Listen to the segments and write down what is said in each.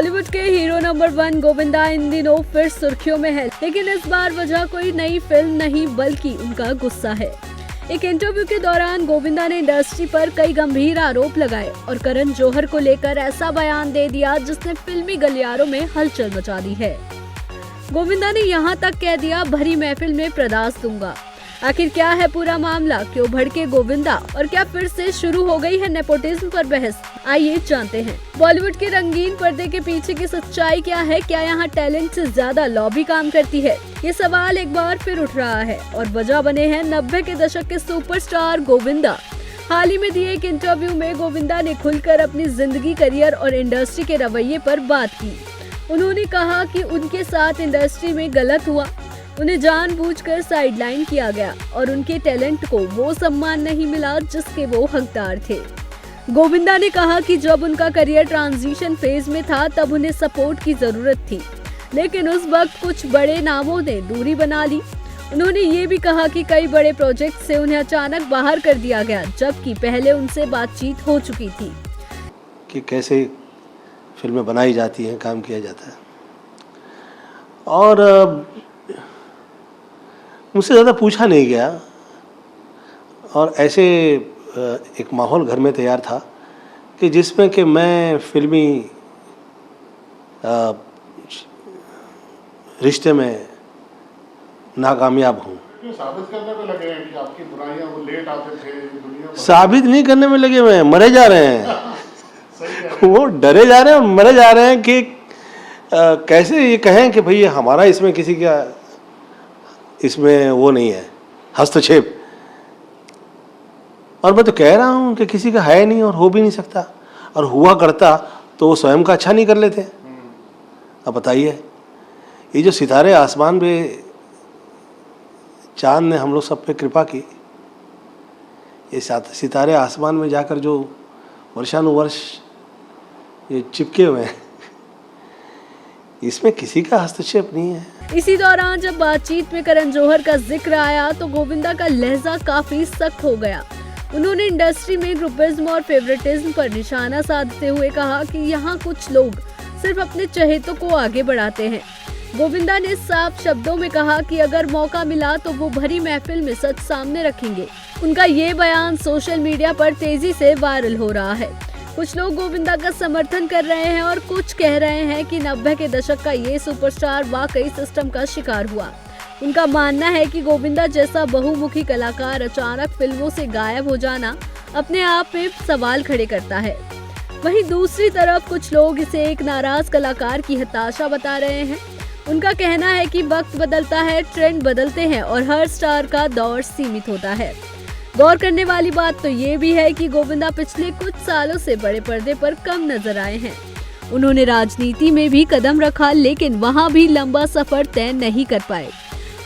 बॉलीवुड के hero number 1 Govinda इन दिनों फिर सुर्खियों में है, लेकिन इस बार वजह कोई नई फिल्म नहीं बल्कि उनका गुस्सा है। एक इंटरव्यू के दौरान गोविंदा ने इंडस्ट्री पर कई गंभीर आरोप लगाए और करण जौहर को लेकर ऐसा बयान दे दिया जिसने फिल्मी गलियारों में हलचल मचा दी है। गोविंदा ने यहाँ तक कह दिया, भरी महफिल में प्रदास दूंगा। आखिर क्या है पूरा मामला, क्यों भड़के गोविंदा और क्या फिर से शुरू हो गई है नेपोटिज्म पर बहस? आइए जानते हैं बॉलीवुड के रंगीन पर्दे के पीछे की सच्चाई क्या है। क्या यहाँ टैलेंट से ज्यादा लॉबी काम करती है? ये सवाल एक बार फिर उठ रहा है और वजह बने हैं 90 के दशक के सुपरस्टार गोविंदा। हाल ही में दिए एक इंटरव्यू में गोविंदा ने खुलकर अपनी जिंदगी, करियर और इंडस्ट्री के रवैये पर बात की। उन्होंने कहा कि उनके साथ इंडस्ट्री में गलत हुआ, उन्हें जानबूझकर साइडलाइन किया गया और उनके टैलेंट को वो सम्मान नहीं मिला जिसके वो हकदार थे। गोविंदा ने कहा कि जब उनका करियर ट्रांजिशन फेज में था तब उन्हें सपोर्ट की जरूरत थी, लेकिन उस वक्त कुछ बड़े नामों ने दूरी बना ली। उन्होंने ये भी कहा कि कई बड़े प्रोजेक्ट से उन्हें अचानक बाहर कर दिया गया, जबकि पहले उनसे बातचीत हो चुकी थी कि कैसे फिल्में बनाई जाती हैं, काम किया जाता है। और मुझसे ज़्यादा पूछा नहीं गया और ऐसे एक माहौल घर में तैयार था कि जिसमें कि मैं फिल्मी रिश्ते में नाकामयाब हूँ। साबित करने में लगे हैं कि आपकी बुराइयां वो लेट आते थे, दुनिया साबित नहीं करने में लगे हुए हैं, मरे जा रहे हैं। वो डरे जा रहे हैं और मरे जा रहे हैं कि कैसे ये कहें कि भाई हमारा इसमें किसी का इसमें वो नहीं है हस्तक्षेप। और मैं तो कह रहा हूँ कि किसी का है नहीं और हो भी नहीं सकता, और हुआ करता तो वो स्वयं का अच्छा नहीं कर लेते। अब बताइए, ये जो सितारे आसमान पे, चांद ने हम लोग सब पे कृपा की, ये सितारे आसमान में जाकर जो वर्षानुवर्ष ये चिपके हुए हैं, इसमें किसी का हस्तक्षेप नहीं है। इसी दौरान जब बातचीत में करण जौहर का जिक्र आया तो गोविंदा का लहजा काफी सख्त हो गया। उन्होंने इंडस्ट्री में ग्रुपिज्म और फेवरेटिज्म पर निशाना साधते हुए कहा कि यहाँ कुछ लोग सिर्फ अपने चहेतों को आगे बढ़ाते हैं। गोविंदा ने साफ शब्दों में कहा कि अगर मौका मिला तो वो भरी महफिल में सच सामने रखेंगे। उनका ये बयान सोशल मीडिया पर तेजी से वायरल हो रहा है। कुछ लोग गोविंदा का समर्थन कर रहे हैं और कुछ कह रहे हैं कि 90 के दशक का ये सुपरस्टार वाकई सिस्टम का शिकार हुआ। उनका मानना है कि गोविंदा जैसा बहुमुखी कलाकार अचानक फिल्मों से गायब हो जाना अपने आप में सवाल खड़े करता है। वहीं दूसरी तरफ कुछ लोग इसे एक नाराज कलाकार की हताशा बता रहे हैं। उनका कहना है कि वक्त बदलता है, ट्रेंड बदलते हैं और हर स्टार का दौर सीमित होता है। गौर करने वाली बात तो ये भी है कि गोविंदा पिछले कुछ सालों से बड़े पर्दे पर कम नजर आए हैं। उन्होंने राजनीति में भी कदम रखा, लेकिन वहाँ भी लंबा सफर तय नहीं कर पाए।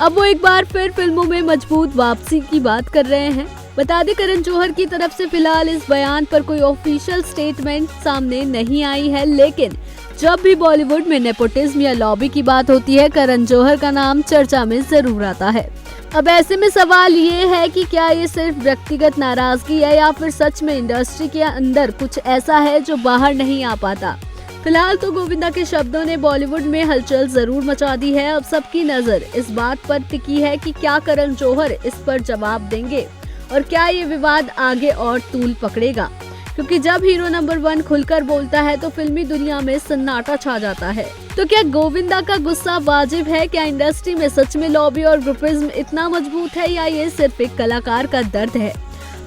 अब वो एक बार फिर फिल्मों में मजबूत वापसी की बात कर रहे हैं। बता दें, करण जौहर की तरफ से फिलहाल इस बयान पर कोई ऑफिशियल स्टेटमेंट सामने नहीं आई है, लेकिन जब भी बॉलीवुड में नेपोटिज्म या लॉबी की बात होती है, करण जौहर का नाम चर्चा में जरूर आता है। अब ऐसे में सवाल ये है कि क्या ये सिर्फ व्यक्तिगत नाराजगी है या फिर सच में इंडस्ट्री के अंदर कुछ ऐसा है जो बाहर नहीं आ पाता। फिलहाल तो गोविंदा के शब्दों ने बॉलीवुड में हलचल जरूर मचा दी है। अब सबकी नजर इस बात पर टिकी है कि क्या करण जौहर इस पर जवाब देंगे और क्या ये विवाद आगे और तूल पकड़ेगा, क्योंकि जब हीरो नंबर 1 खुलकर बोलता है तो फिल्मी दुनिया में सन्नाटा छा जाता है। तो क्या गोविंदा का गुस्सा वाजिब है? क्या इंडस्ट्री में सच में लॉबी और ग्रुपिज्म इतना मजबूत है या ये सिर्फ एक कलाकार का दर्द है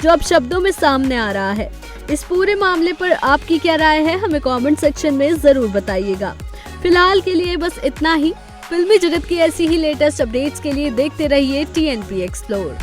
जो अब शब्दों में सामने आ रहा है? इस पूरे मामले पर आपकी क्या राय है, हमें कमेंट सेक्शन में जरूर बताइएगा। फिलहाल के लिए बस इतना ही। फिल्मी जगत की ऐसी ही लेटेस्ट अपडेट्स के लिए देखते रहिए TNP एक्सप्लोर।